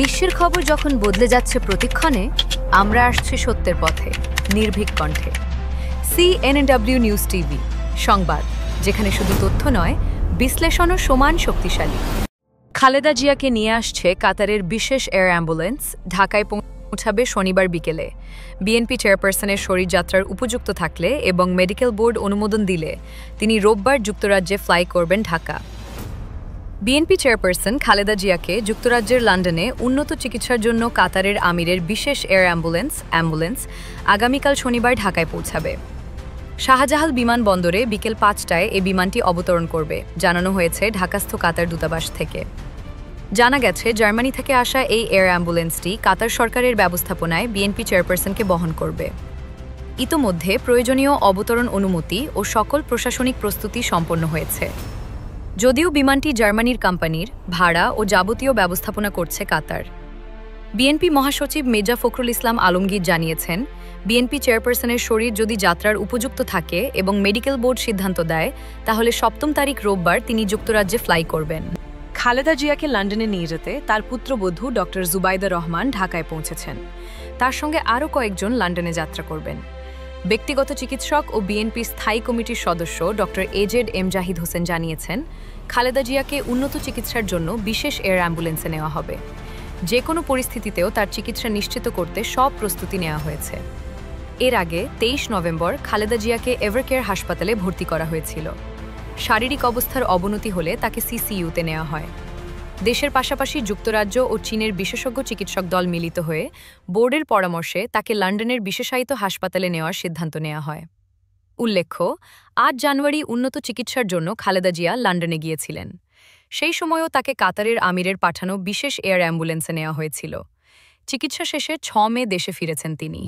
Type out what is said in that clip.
বিশ্বের খবর যখন বদলে যাচ্ছে প্রতিক্ষণে, আমরা আসছি সত্যের পথে, নির্ভীক কণ্ঠে। CNW নিউজ টিভি সংবাদ, যেখানে শুধু তথ্য নয়, বিশ্লেষণও সমান শক্তিশালী। খালেদা জিয়াকে নিয়ে আসছে কাতারের বিশেষ এয়ার অ্যাম্বুলেন্স। ঢাকায় পৌঁছাবে শনিবার বিকেলে। বিএনপি চেয়ারপারসনের শরীরযাত্রার উপযুক্ত থাকলে এবং মেডিকেল বোর্ড অনুমোদন দিলে তিনি রোববার যুক্তরাজ্যে ফ্লাই করবেন ঢাকা। বিএনপি চেয়ারপারসন খালেদা জিয়াকে যুক্তরাজ্যের লন্ডনে উন্নত চিকিৎসার জন্য কাতারের আমিরের বিশেষ এয়ার অ্যাম্বুলেন্স আগামীকাল শনিবার ঢাকায় পৌঁছাবে। শাহজালাল বিমানবন্দরে বিকেল ৫টায় এ বিমানটি অবতরণ করবে, জানানো হয়েছে ঢাকাস্থ কাতার দূতাবাস থেকে। জানা গেছে, জার্মানি থেকে আসা এই এয়ার অ্যাম্বুলেন্সটি কাতার সরকারের ব্যবস্থাপনায় বিএনপি চেয়ারপারসনকে বহন করবে। ইতোমধ্যে প্রয়োজনীয় অবতরণ অনুমতি ও সকল প্রশাসনিক প্রস্তুতি সম্পন্ন হয়েছে। যদিও বিমানটি জার্মানির কোম্পানির, ভাড়া ও যাবতীয় ব্যবস্থাপনা করছে কাতার। বিএনপি মহাসচিব মির্জা ফখরুল ইসলাম আলমগীর জানিয়েছেন, বিএনপি চেয়ারপারসনের শরীর যদি যাত্রার উপযুক্ত থাকে এবং মেডিকেল বোর্ড সিদ্ধান্ত দেয়, তাহলে ৭ম তারিখ রোববার তিনি যুক্তরাজ্যে ফ্লাই করবেন। খালেদা জিয়াকে লন্ডনে নিয়ে যেতে তার পুত্রবধূ ডক্টর জুবাইদা রহমান ঢাকায় পৌঁছেছেন। তার সঙ্গে আরও কয়েকজন লন্ডনে যাত্রা করবেন। ব্যক্তিগত চিকিৎসক ও বিএনপি স্থায়ী কমিটির সদস্য doctor AZ M Zahid Hossain জানিয়েছেন, খালেদা জিয়াকে উন্নত চিকিৎসার জন্য বিশেষ এয়ার অ্যাম্বুলেন্সে নেওয়া হবে। যে কোনো পরিস্থিতিতেও তার চিকিৎসা নিশ্চিত করতে সব প্রস্তুতি নেওয়া হয়েছে। এর আগে ২৩ নভেম্বর খালেদা জিয়াকে এভারকেয়ার হাসপাতালে ভর্তি করা হয়েছিল। শারীরিক অবস্থার অবনতি হলে তাকে সিসিইউতে নেওয়া হয়। দেশের পাশাপাশি যুক্তরাজ্য ও চীনের বিশেষজ্ঞ চিকিৎসক দল মিলিত হয়ে বোর্ডের পরামর্শে তাকে লন্ডনের বিশেষায়িত হাসপাতালে নেওয়ার সিদ্ধান্ত নেওয়া হয়। উল্লেখ্য, ৮ জানুয়ারি উন্নত চিকিৎসার জন্য খালেদা জিয়া লন্ডনে গিয়েছিলেন। সেই সময়ও তাকে কাতারের আমিরের পাঠানো বিশেষ এয়ার অ্যাম্বুলেন্সে নেওয়া হয়েছিল। চিকিৎসা শেষে ৬ মে দেশে ফিরেছেন তিনি।